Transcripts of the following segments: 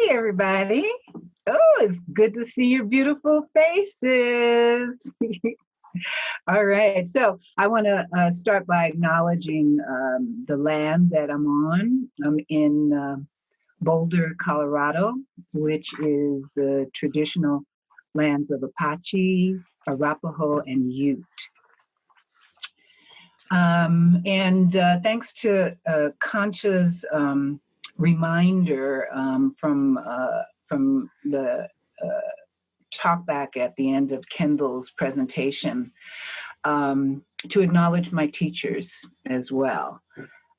everybody. Oh, it's good to see your beautiful faces. All right. So I want to start by acknowledging the land that I'm on. I'm in Boulder, Colorado, which is the traditional lands of Apache, Arapaho, and Ute. And thanks to Concha's reminder from the talk back at the end of Kendall's presentation, to acknowledge my teachers as well.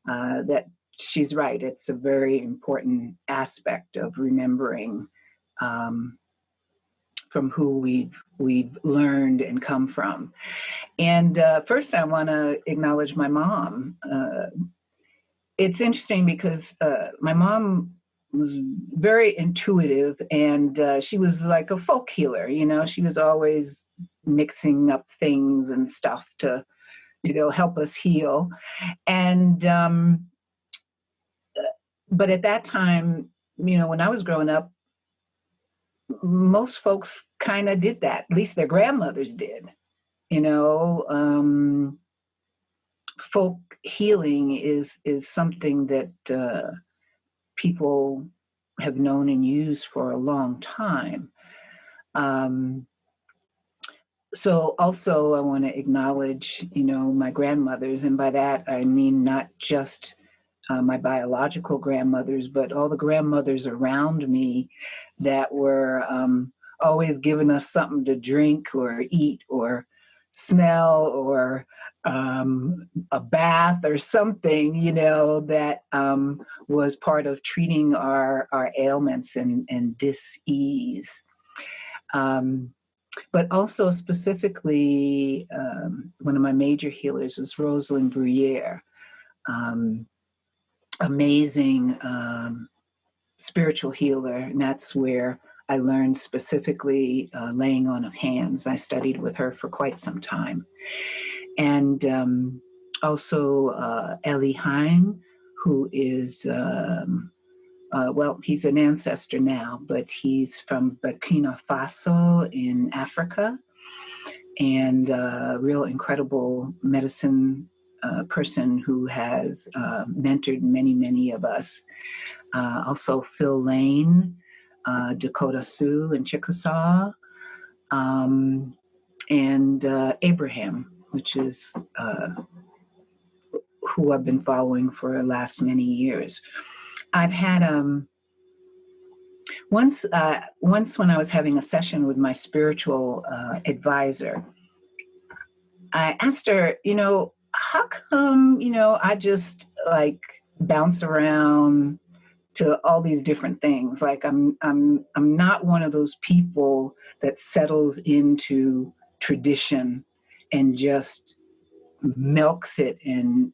That she's right, it's a very important aspect of remembering from who we've learned and come from. And first I want to acknowledge my mom. It's interesting because my mom was very intuitive, and she was like a folk healer. You know, she was always mixing up things and stuff to, help us heal. And but at that time, when I was growing up, most folks kind of did that. At least their grandmothers did. Folk healing is something that people have known and used for a long time. So also I want to acknowledge, my grandmothers, and by that I mean not just my biological grandmothers, but all the grandmothers around me that were always giving us something to drink or eat or smell or a bath or something, that was part of treating our ailments and dis-ease. But also specifically, one of my major healers was Rosalind Bruyere, amazing spiritual healer, and that's where I learned specifically laying on of hands. I studied with her for quite some time. And also Eli Haim, who is, he's an ancestor now, but he's from Burkina Faso in Africa, and a real incredible medicine person who has mentored many, many of us. Also Phil Lane, Dakota Sioux and Chickasaw, and Abraham, which is who I've been following for the last many years. I've had once when I was having a session with my spiritual advisor, I asked her, how come, I just like bounce around to all these different things. Like I'm not one of those people that settles into tradition and just milks it and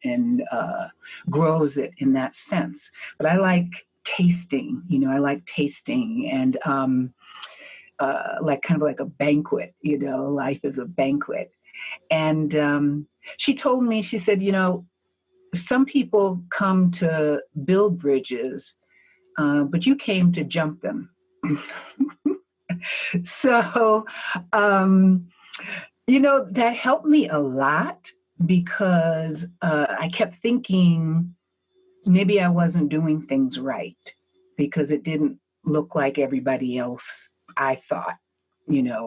grows it in that sense. But I like tasting, I like tasting and like kind of like a banquet, life is a banquet. And she told me, she said, some people come to build bridges, but you came to jump them. So, that helped me a lot because I kept thinking maybe I wasn't doing things right because it didn't look like everybody else, I thought,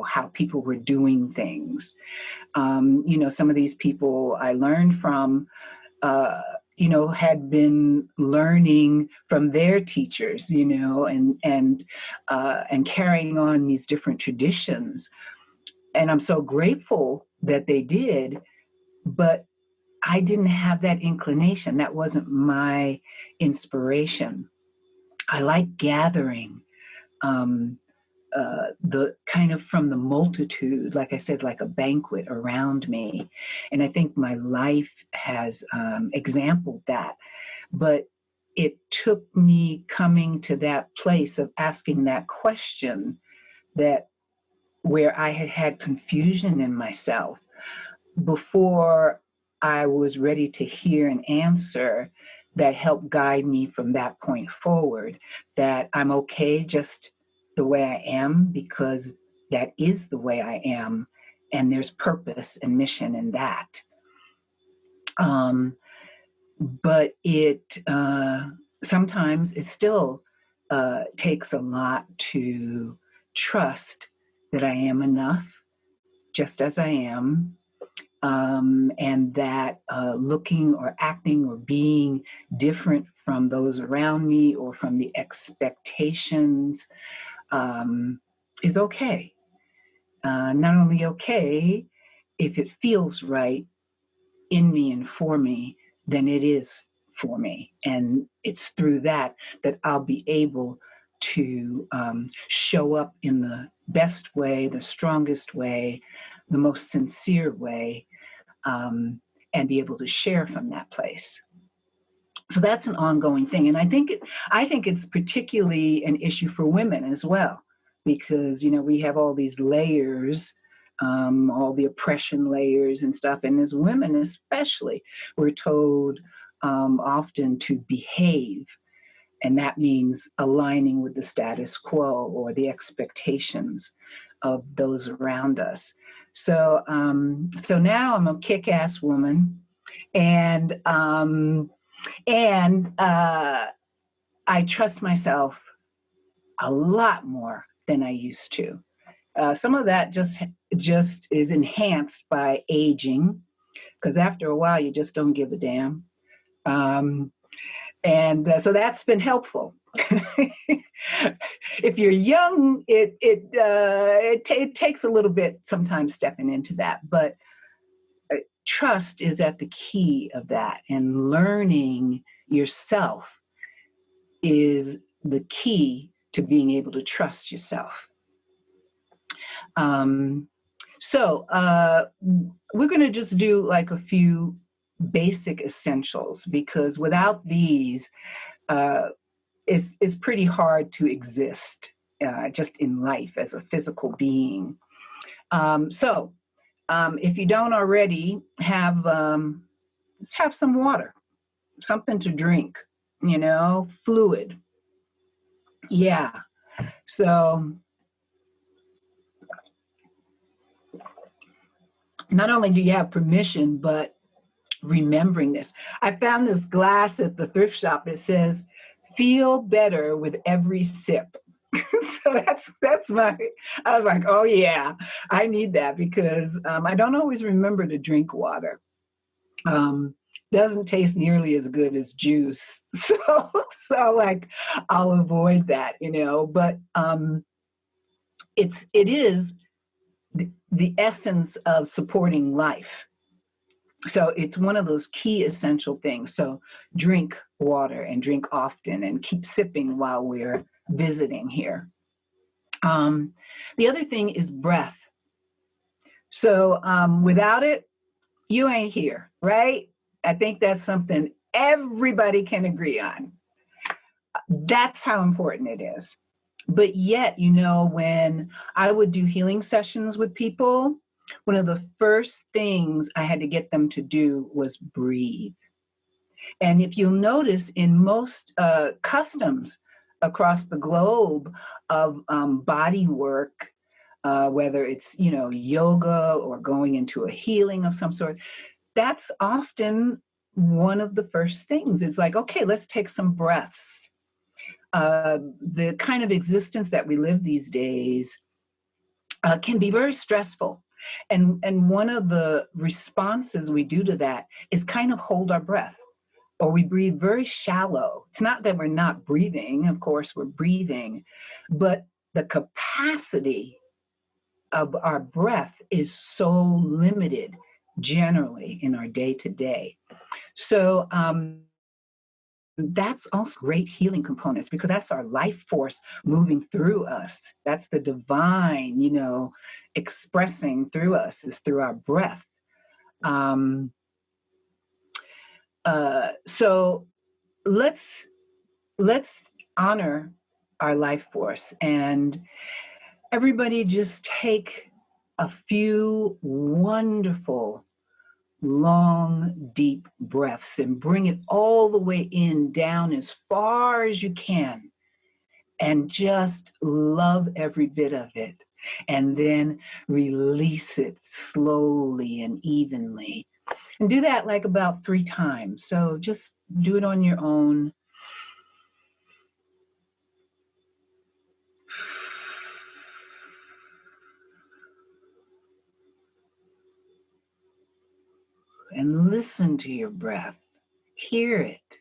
how people were doing things. Some of these people I learned from, had been learning from their teachers, and carrying on these different traditions. And I'm so grateful that they did, but I didn't have that inclination. That wasn't my inspiration. I like gathering the kind of from the multitude, like I said, like a banquet around me. And I think my life has exampled that. But it took me coming to that place of asking that question, that where I had confusion in myself before I was ready to hear an answer that help guide me from that point forward, that I'm okay just the way I am, because that is the way I am, and there's purpose and mission in that. But it sometimes it still takes a lot to trust that I am enough just as I am, and that looking or acting or being different from those around me or from the expectations is okay. Not only okay, if it feels right in me and for me, then it is for me. And it's through that that I'll be able to show up in the best way, the strongest way, the most sincere way, and be able to share from that place. So that's an ongoing thing. And I think it's particularly an issue for women as well, because, we have all these layers, all the oppression layers and stuff. And as women, especially, we're told often to behave. And that means aligning with the status quo or the expectations of those around us. So, so now I'm a kick-ass woman, and I trust myself a lot more than I used to. Some of that just is enhanced by aging, because after a while you just don't give a damn, and so that's been helpful. If you're young, it takes a little bit sometimes stepping into that, but trust is at the key of that, and learning yourself is the key to being able to trust yourself. So we're going to just do like a few basic essentials, because without these, it's pretty hard to exist just in life as a physical being. So if you don't already have, let's have some water, something to drink, fluid. Yeah. So not only do you have permission, but remembering this. I found this glass at the thrift shop. It says, "Feel better with every sip." So that's I was like, oh yeah, I need that, because I don't always remember to drink water. Doesn't taste nearly as good as juice. So like, I'll avoid that, but it is the essence of supporting life. So it's one of those key essential things. So drink water, and drink often, and keep sipping while we're visiting here. The other thing is breath. So without it, you ain't here, right? I think that's something everybody can agree on. That's how important it is. But yet, when I would do healing sessions with people, one of the first things I had to get them to do was breathe. And if you'll notice, in most customs across the globe of body work, whether it's, yoga or going into a healing of some sort, that's often one of the first things. It's like, okay, let's take some breaths. The kind of existence that we live these days can be very stressful. And one of the responses we do to that is kind of hold our breath, or we breathe very shallow. It's not that we're not breathing, of course we're breathing, but the capacity of our breath is so limited generally in our day-to-day. So that's also great healing components, because that's our life force moving through us. That's the divine, expressing through us, is through our breath. So let's honor our life force, and everybody just take a few wonderful, long, deep breaths and bring it all the way in, down as far as you can, and just love every bit of it. And then release it slowly and evenly. And do that like about 3 times. So just do it on your own. And listen to your breath. Hear it.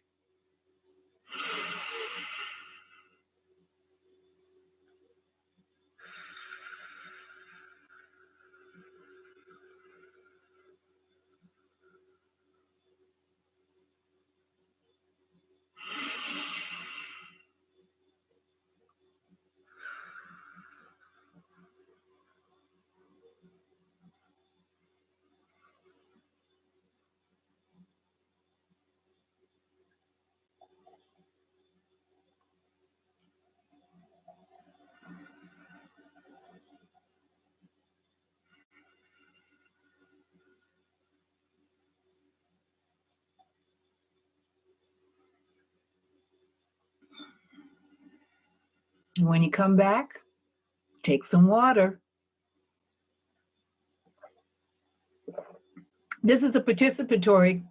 When you come back, take some water. This is a participatory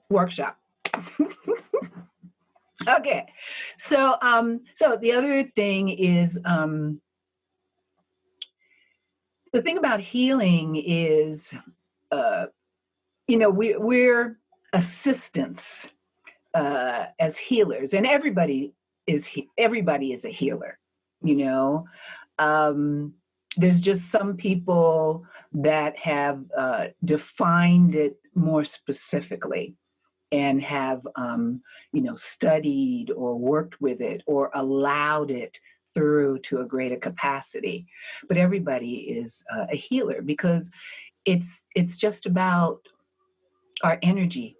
workshop. Okay, so so the other thing is the thing about healing is, we're assistants as healers, and everybody is a healer. You know, there's just some people that have defined it more specifically and have studied or worked with it or allowed it through to a greater capacity. But everybody is a healer, because it's just about our energy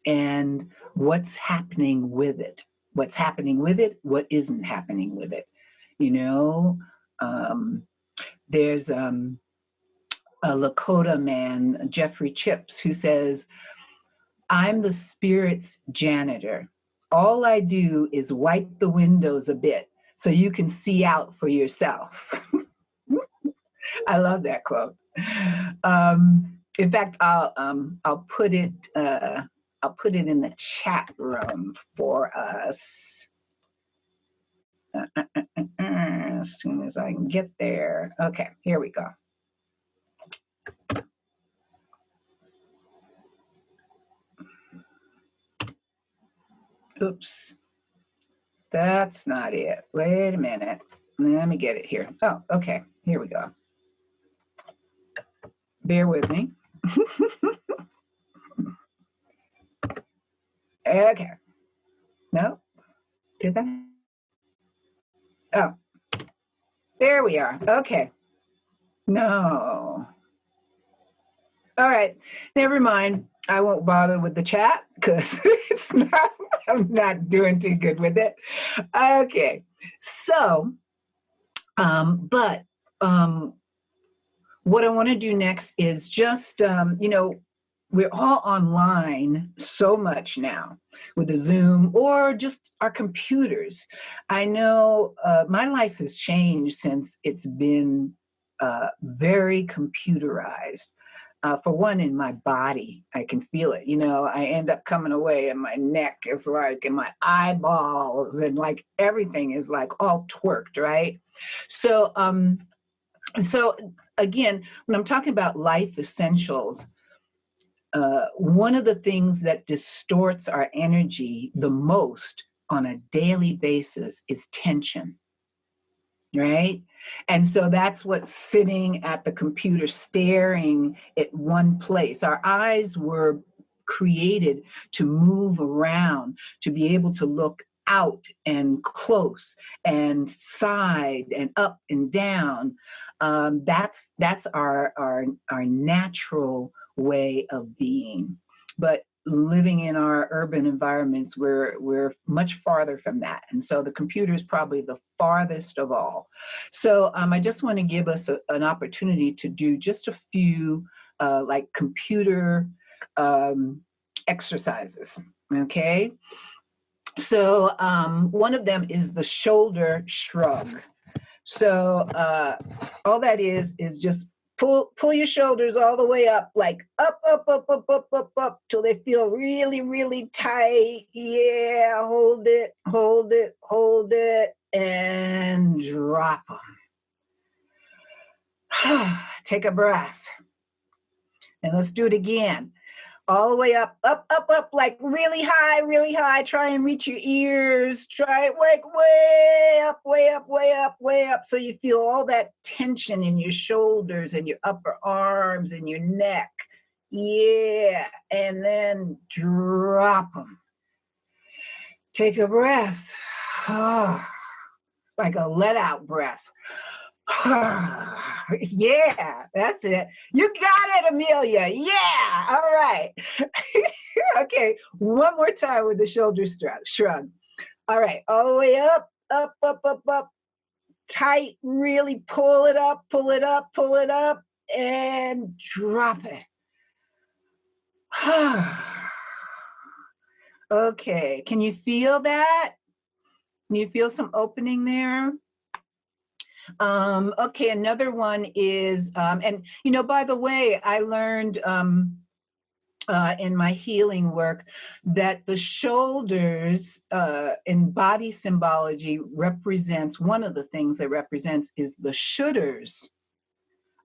and what's happening with it. What's happening with it, what isn't happening with it. There's a Lakota man, Jeffrey Chips, who says, "I'm the spirit's janitor. All I do is wipe the windows a bit so you can see out for yourself." I love that quote. In fact, I'll put it in the chat room for us as soon as I can get there. Okay, here we go. Oops, that's not it. Wait a minute. Let me get it here. Oh, okay, here we go. Bear with me. Okay. No? Did that? Oh, there we are. Okay. No. All right. Never mind. I won't bother with the chat because I'm not doing too good with it. Okay. So, but what I want to do next is just, we're all online so much now with the Zoom or just our computers. I know my life has changed since it's been very computerized. For one, in my body, I can feel it. I end up coming away and my neck is like, and my eyeballs and like everything is like all twerked, right? So, so again, when I'm talking about life essentials, one of the things that distorts our energy the most on a daily basis is tension, right? And so that's what's sitting at the computer staring at one place. Our eyes were created to move around, to be able to look out and close and side and up and down. That's our natural way of being. But living in our urban environments, we're much farther from that. And so the computer is probably the farthest of all. So I just want to give us an opportunity to do just a few like computer exercises. Okay. So one of them is the shoulder shrug. So all that is just pull your shoulders all the way up, like up, up, up, up, up, up, up, till they feel really, really tight. Yeah, hold it, hold it, hold it, and drop them. Take a breath. And let's do it again. All the way up, up, up, up, like really high, really high. Try and reach your ears. Try it like way up, way up, way up, way up. So you feel all that tension in your shoulders and your upper arms and your neck. Yeah. And then drop them. Take a breath. Like a let out breath. Yeah, that's it. You got it, Amelia. Yeah, all right. Okay, one more time with the shoulder shrug. All right, all the way up, up, up, up, up. Tight, really pull it up, pull it up, pull it up, and drop it. Okay, can you feel that? Can you feel some opening there? Okay, another one is, and you know, by the way, I learned in my healing work that the shoulders in body symbology represents, one of the things that represents is the shoulders.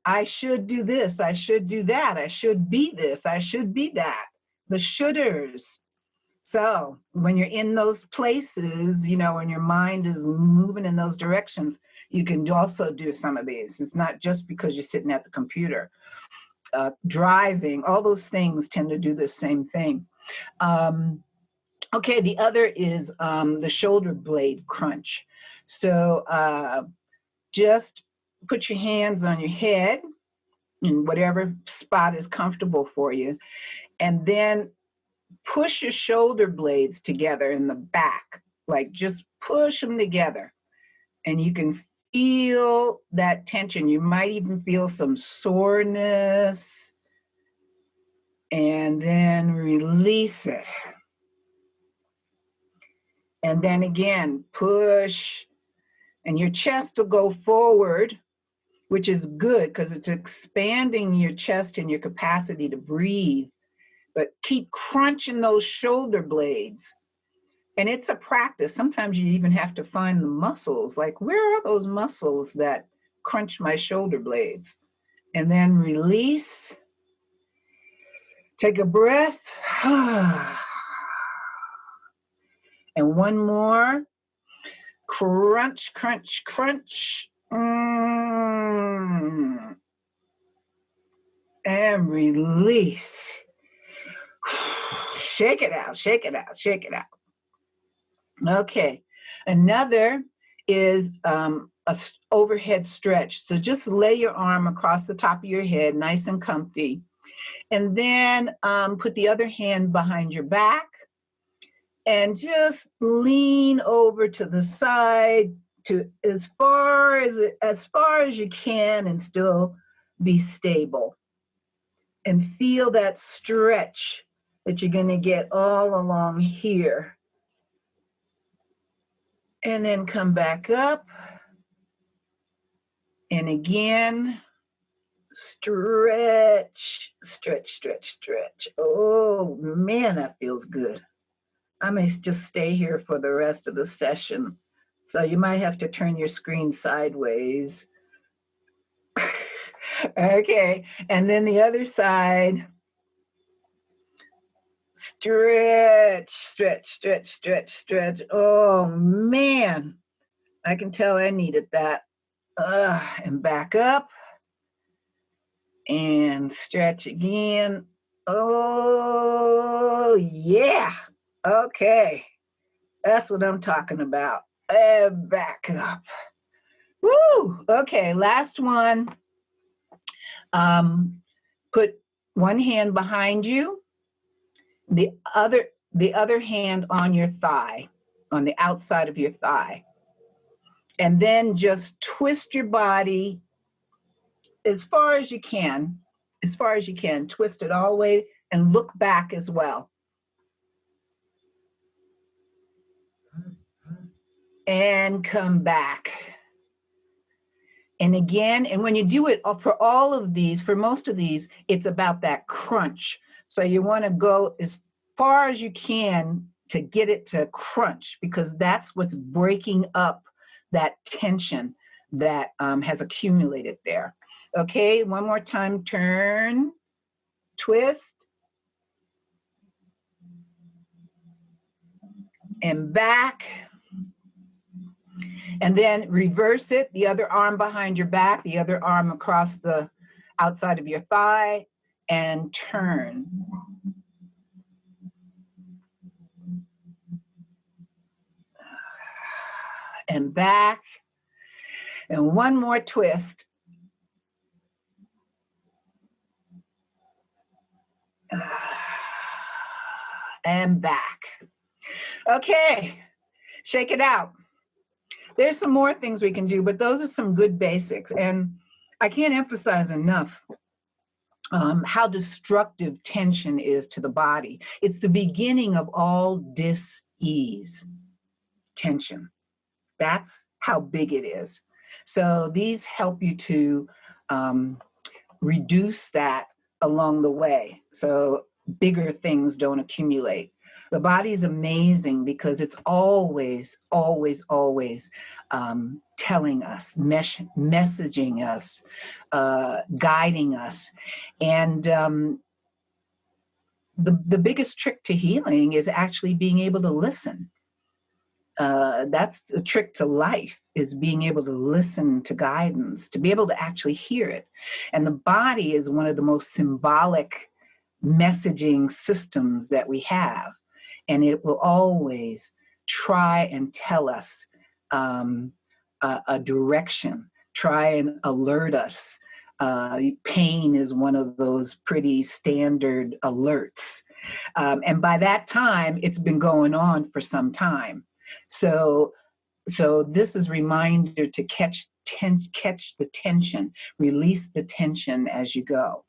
I should do this, I should do that, I should be this, I should be that. The shoulders. So when you're in those places, you know, when your mind is moving in those directions, you can also do some of these. It's not just because you're sitting at the computer. Driving, all those things tend to do the same thing. Okay, the other is the shoulder blade crunch. So just put your hands on your head in whatever spot is comfortable for you, and then push your shoulder blades together in the back, like just push them together. And you can feel that tension. You might even feel some soreness, and then release it. And then again, push, and your chest will go forward, which is good because it's expanding your chest and your capacity to breathe. But keep crunching those shoulder blades. And it's a practice. Sometimes you even have to find the muscles, like where are those muscles that crunch my shoulder blades? And then release. Take a breath. And one more. Crunch, crunch, crunch. And release. Shake it out, shake it out, shake it out. Okay, another is a overhead stretch. So just lay your arm across the top of your head, nice and comfy. And then put the other hand behind your back and just lean over to the side to as far as you can and still be stable. And feel that stretch that you're going to get all along here. And then come back up. And again, stretch, stretch, stretch, stretch. Oh, man, that feels good. I may just stay here for the rest of the session. So you might have to turn your screen sideways. Okay, and then the other side. Stretch, stretch, stretch, stretch, stretch. Oh, man. I can tell I needed that. And back up. And stretch again. Oh, yeah. Okay. That's what I'm talking about. And back up. Woo! Okay, last one. Put one hand behind you. The other hand on your thigh, on the outside of your thigh. And then just twist your body as far as you can, twist it all the way and look back as well. And come back. And again, and when you do it for all of these, for most of these, it's about that crunch. So you want to go as far as you can to get it to crunch, because that's what's breaking up that tension that has accumulated there. Okay, one more time, turn, twist, and back. And then reverse it, the other arm behind your back, the other arm across the outside of your thigh, and turn. And back. And one more twist. And back. Okay, shake it out. There's some more things we can do, but those are some good basics. And I can't emphasize enough how destructive tension is to the body. It's the beginning of all dis-ease, tension. That's how big it is. So these help you to reduce that along the way, so bigger things don't accumulate. The body is amazing because it's always, always, always telling us, messaging us, guiding us. And the biggest trick to healing is actually being able to listen. That's the trick to life, is being able to listen to guidance, to be able to actually hear it. And the body is one of the most symbolic messaging systems that we have. And it will always try and tell us a direction, try and alert us. Pain is one of those pretty standard alerts. And by that time, it's been going on for some time. So this is a reminder to catch the tension, release the tension as you go.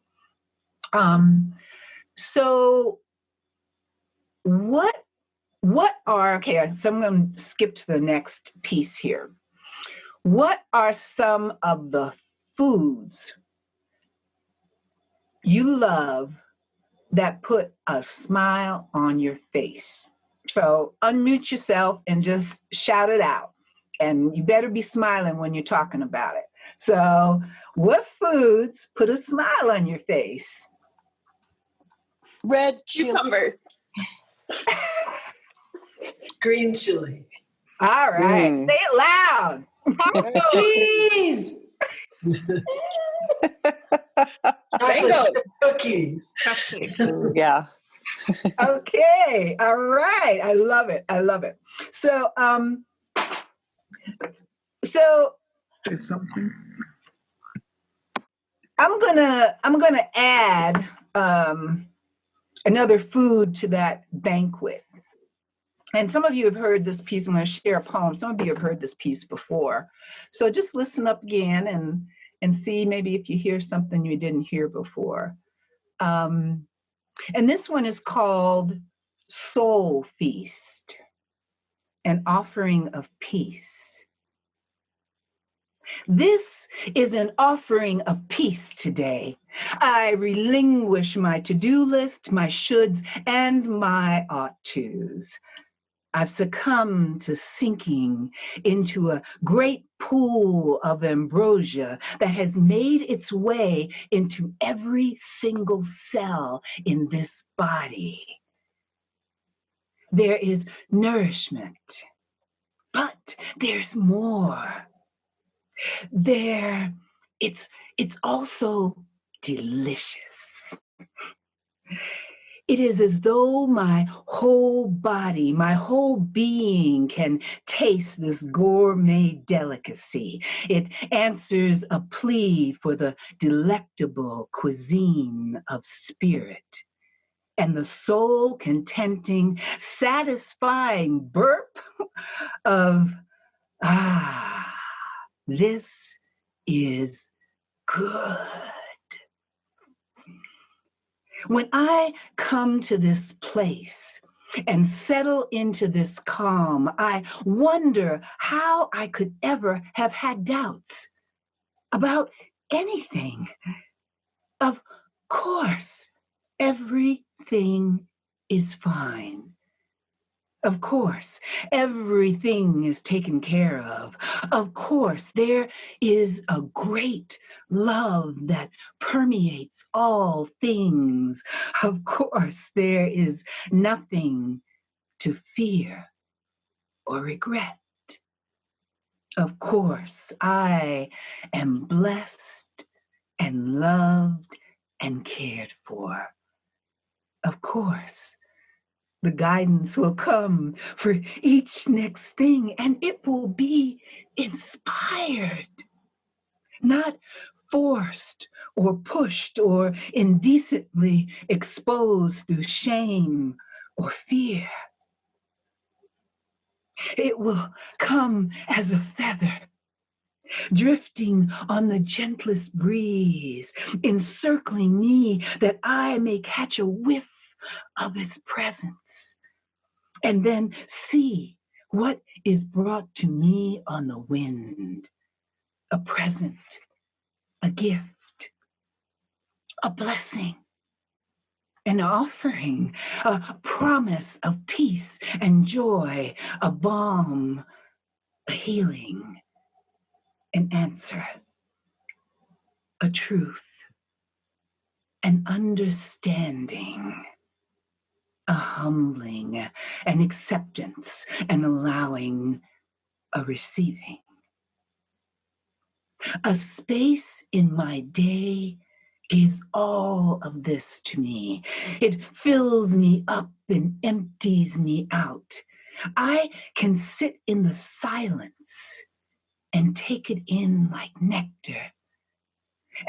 So what are, okay, so I'm going to skip to the next piece here. What are some of the foods you love that put a smile on your face? So unmute yourself and just shout it out. And you better be smiling when you're talking about it. So what foods put a smile on your face? Red chili. Cucumbers. Green chili. All right, say it loud. Cookies. Mango. Cookies. Yeah. Okay, all right. I love it. I love it. So There's something. I'm gonna add another food to that banquet. And some of you have heard this piece. I'm going to share a poem. Some of you have heard this piece before. So just listen up again and see maybe if you hear something you didn't hear before. And this one is called Soul Feast, an offering of peace. This is an offering of peace today. I relinquish my to-do list, my shoulds, and my ought-tos. I've succumbed to sinking into a great pool of ambrosia that has made its way into every single cell in this body. There is nourishment, but there's more. It's also delicious. It is as though my whole body, my whole being can taste this gourmet delicacy. It answers a plea for the delectable cuisine of spirit. And the soul contenting, satisfying burp of, this is good. When I come to this place and settle into this calm, I wonder how I could ever have had doubts about anything. Of course, everything is fine. Of course, everything is taken care of. Of course, there is a great love that permeates all things. Of course, there is nothing to fear or regret. Of course, I am blessed and loved and cared for. Of course, the guidance will come for each next thing, and it will be inspired, not forced or pushed or indecently exposed through shame or fear. It will come as a feather, drifting on the gentlest breeze, encircling me that I may catch a whiff of its presence, and then see what is brought to me on the wind: a present, a gift, a blessing, an offering, a promise of peace and joy, a balm, a healing, an answer, a truth, an understanding, a humbling, an acceptance, an allowing, a receiving. A space in my day gives all of this to me. It fills me up and empties me out. I can sit in the silence and take it in like nectar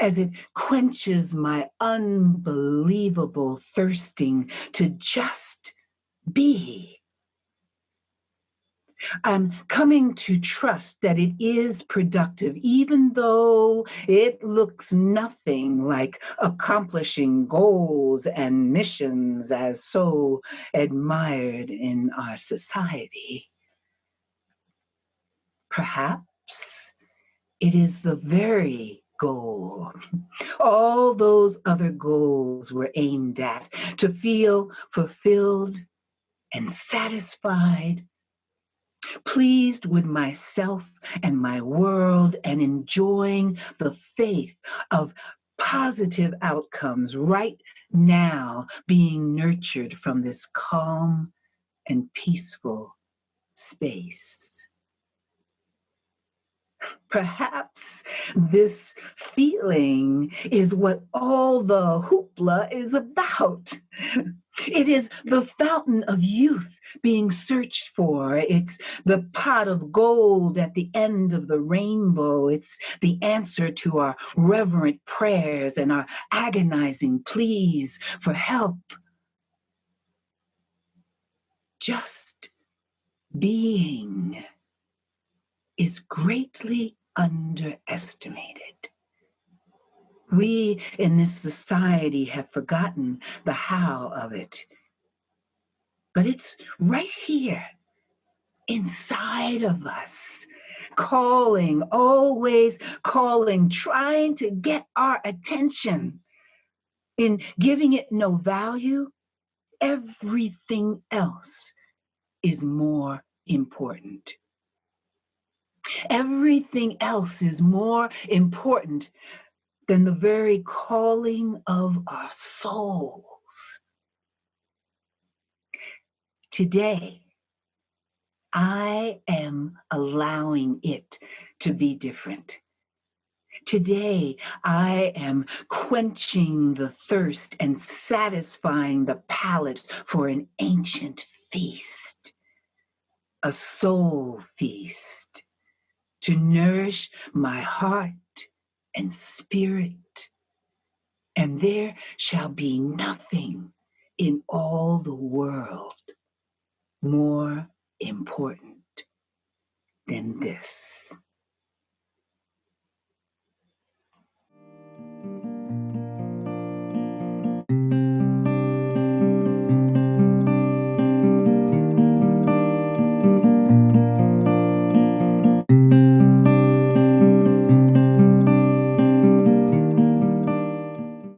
as it quenches my unbelievable thirsting to just be. I'm coming to trust that it is productive, even though it looks nothing like accomplishing goals and missions as so admired in our society. Perhaps it is the very goal all those other goals were aimed at: to feel fulfilled and satisfied, pleased with myself and my world, and enjoying the faith of positive outcomes right now being nurtured from this calm and peaceful space. Perhaps this feeling is what all the hoopla is about. It is the fountain of youth being searched for. It's the pot of gold at the end of the rainbow. It's the answer to our reverent prayers and our agonizing pleas for help. Just being is greatly underestimated. We in this society have forgotten the how of it. But it's right here inside of us, calling, always calling, trying to get our attention. In giving it no value, everything else is more important. Everything else is more important than the very calling of our souls. Today, I am allowing it to be different. Today, I am quenching the thirst and satisfying the palate for an ancient feast, a soul feast, to nourish my heart and spirit. And there shall be nothing in all the world more important than this.